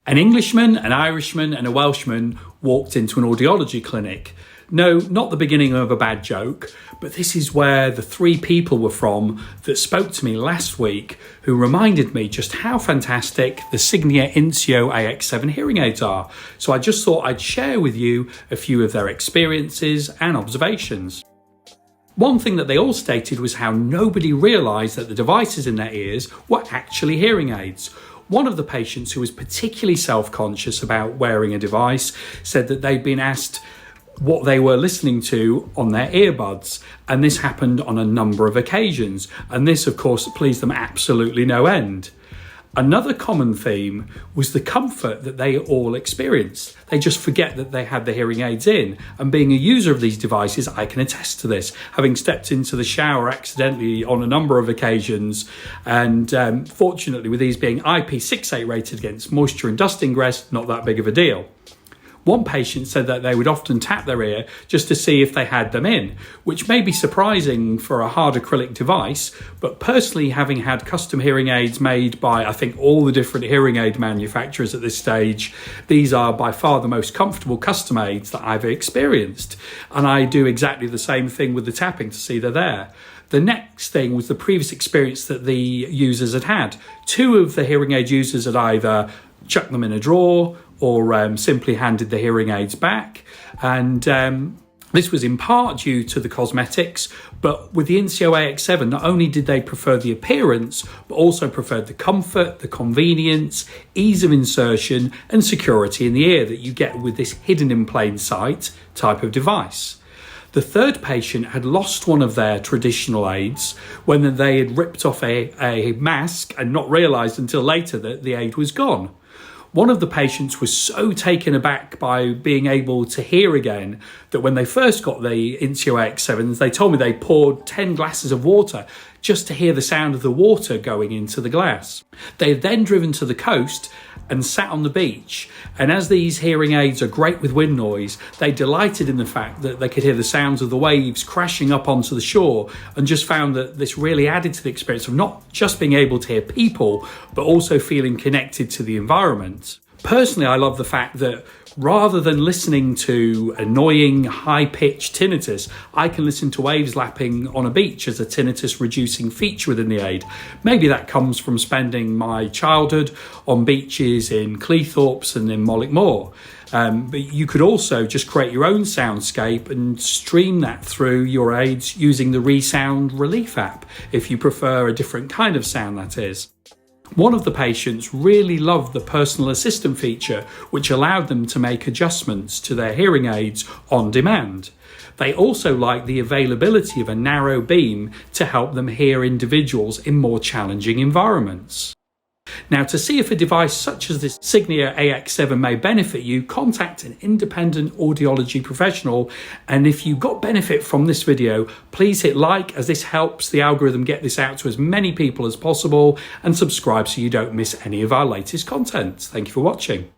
An Englishman, an Irishman and a Welshman walked into an audiology clinic. No, not the beginning of a bad joke, but this is where the three people were from that spoke to me last week who reminded me just how fantastic the Signia Insio AX7 hearing aids are. So I just thought I'd share with you a few of their experiences and observations. One thing that they all stated was how nobody realised that the devices in their ears were actually hearing aids. One of the patients who was particularly self-conscious about wearing a device said that they'd been asked what they were listening to on their earbuds, and this happened on a number of occasions, and this of course pleased them absolutely no end. Another common theme was the comfort that they all experienced. They just forget that they had the hearing aids in, and being a user of these devices, I can attest to this, having stepped into the shower accidentally on a number of occasions, and fortunately with these being IP68 rated against moisture and dust ingress, not that big of a deal. One patient said that they would often tap their ear just to see if they had them in, which may be surprising for a hard acrylic device, but personally having had custom hearing aids made by I think all the different hearing aid manufacturers at this stage, these are by far the most comfortable custom aids that I've experienced. And I do exactly the same thing with the tapping to see they're there. The next thing was the previous experience that the users had had. Two of the hearing aid users had either chucked them in a drawer or simply handed the hearing aids back, and this was in part due to the cosmetics, but with the Insio AX7 not only did they prefer the appearance but also preferred the comfort, the convenience, ease of insertion and security in the ear that you get with this hidden in plain sight type of device. The third patient had lost one of their traditional aids when they had ripped off a mask and not realised until later that the aid was gone. One of the patients was so taken aback by being able to hear again that when they first got the Insio AX7s, they told me they poured 10 glasses of water just to hear the sound of the water going into the glass. They had then driven to the coast and sat on the beach, and as these hearing aids are great with wind noise, they delighted in the fact that they could hear the sounds of the waves crashing up onto the shore, and just found that this really added to the experience of not just being able to hear people but also feeling connected to the environment. Personally, I love the fact that rather than listening to annoying high-pitched tinnitus, I can listen to waves lapping on a beach as a tinnitus reducing feature within the aid. Maybe that comes from spending my childhood on beaches in Cleethorpes and in Molwick but you could also just create your own soundscape and stream that through your aids using the ReSound Relief app, if you prefer a different kind of sound, that is. One of the patients really loved the personal assistant feature, which allowed them to make adjustments to their hearing aids on demand. They also liked the availability of a narrow beam to help them hear individuals in more challenging environments. Now, to see if a device such as this Signia AX7 may benefit you, contact an independent audiology professional. And if you got benefit from this video, please hit like, as this helps the algorithm get this out to as many people as possible, and subscribe so you don't miss any of our latest content. Thank you for watching.